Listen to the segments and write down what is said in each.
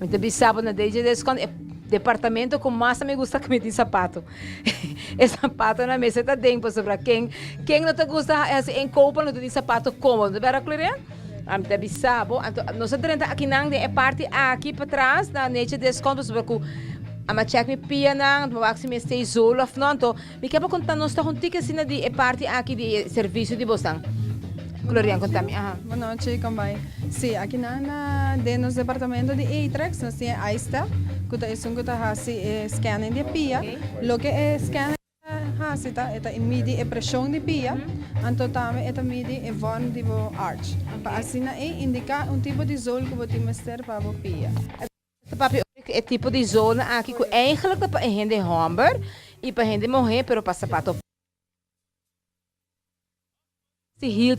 Muito bem, sábado na DJ desconto. Departamento com massa me gusta que me tem sapato. E sapato na mesa tá dentro para quem não te gusta em copa não tem sapato cômodo, vera clarear? Am te sabo, nós temos aqui nang é parte aqui para trás da nete desconto sobre que a check me pia nang, mas me stay solo of não, então me quer contar nós tá juntinho assim de é parte aqui de serviço de bostão. Glorian, contame. Boa noite, também. Sim, aqui na nos departamento de Eitrex, nós temos a Aista, que é um que está scanning de pia. Lo que é scanning é midi a pressão de pia, então também é midi a von de arch. Para assim indicar tipo de zona que você tem para a pia. É tipo de zona aqui que eigenlijk para gente homem e para gente morrer, pero para sapato. Se heel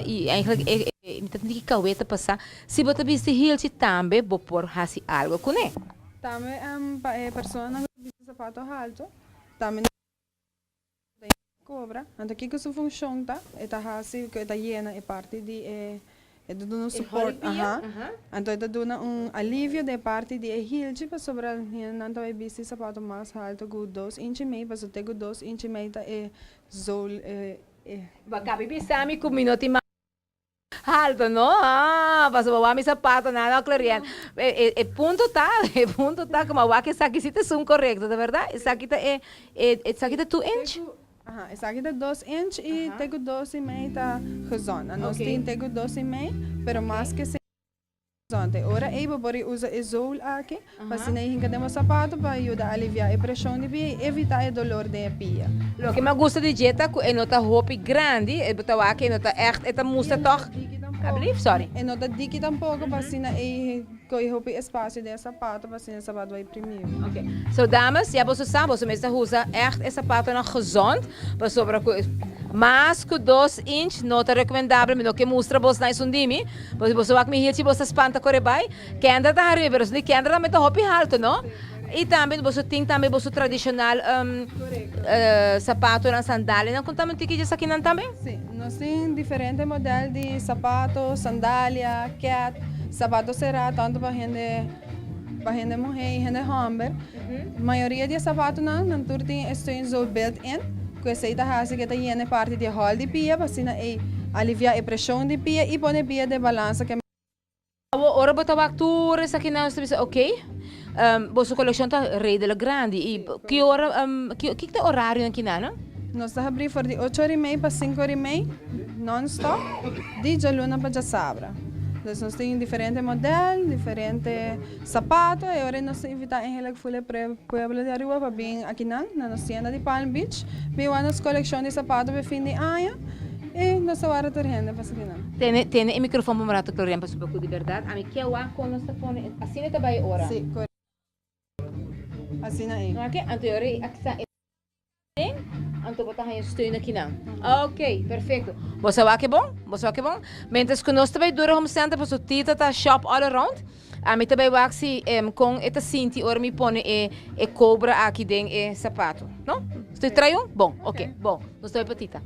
e eigenlijk tem que caueta passar. Se você visse heel também, vou pôr assim algo com ele. Também para pessoa que visse sapato alto, também cobra. Então aqui que isso funciona, é assim que está llena é parte de dando suporte, então está dando alívio de parte de heel para sobre não vai visse sapato mais alto com 2 inch meio, para ter 2 inch meio é zol Bakabi bisami com minuto mais alto, não? Mas o meu sapato nada clareando. Ponto tá como o que aqui se te correto, de verdade? Isso aqui tá 2 inch. Essa aqui tá 2 inch e tenho 2 e meio tá gezond. Nós tenho 2 e meio, pero mais que ora eu vou usar o zool aqui, para se não engademos sapato para ajudar a aliviar a pressão de pia e evitar o dolor de pia. O que me gusta de dieta é nota roupa grande, é botar aqui, nota echt, é musta toch. Alsjeblieft, sorry. E nota diki tampouco para se não coi roupa espaço de sapato para se não sapato vai imprimir. Ok. So dames, ja você sabe, você mesmo usa echt é sapato na gezond, para sobre mas com 2 inch, nota recomendável, me no que mostra você na sundimi, você vai me hirti você espanta corebai, que anda da arriba, mas nem que anda também tá roupa alto, não? E também você tem também você tradicional sapato na sandália, não contamos que já aqui não também? Sim, nós temos diferentes modelos de sapato, sandália, cat, sapato será tanto para gente mulher e gente homem. A maioria de sapatos não tem extensão built-in. Que aceita assim que tem parte de hall de pia para assim aliviar a pressão de pia e pôr pia de balança que ora botar factura isso aqui não está ok você coleção tá rei dela grande e que hora que tá horário aqui não nós está abrindo de 8h30 para 5h30 non-stop de jaluna para sabra. Então, nós temos diferentes modelos, diferentes sapatos, e agora nós invitamos em relação ao Pueblo de Aruba para vir aqui na nossa tienda de Palm Beach, ver a nossa coleção de sapatos para fim de ano, e nós vamos a torrenda para seguir. Tem o microfone para o cliente para saber de verdade, a mim que eu acho que nós estamos assim é também hora. Sim, correto. Assim é. Ok, anterior aqui então botar aí steun aqui não. Ok, perfeito. Você vai que bom? Você vai que bom? Mentes que nós também dura home center para o tita tá shop all around. A mim também vai se com esta cinti ora me põe e cobra aqui dentro sapato, não? Estou traindo? Bom, ok, bom. Nós também petita.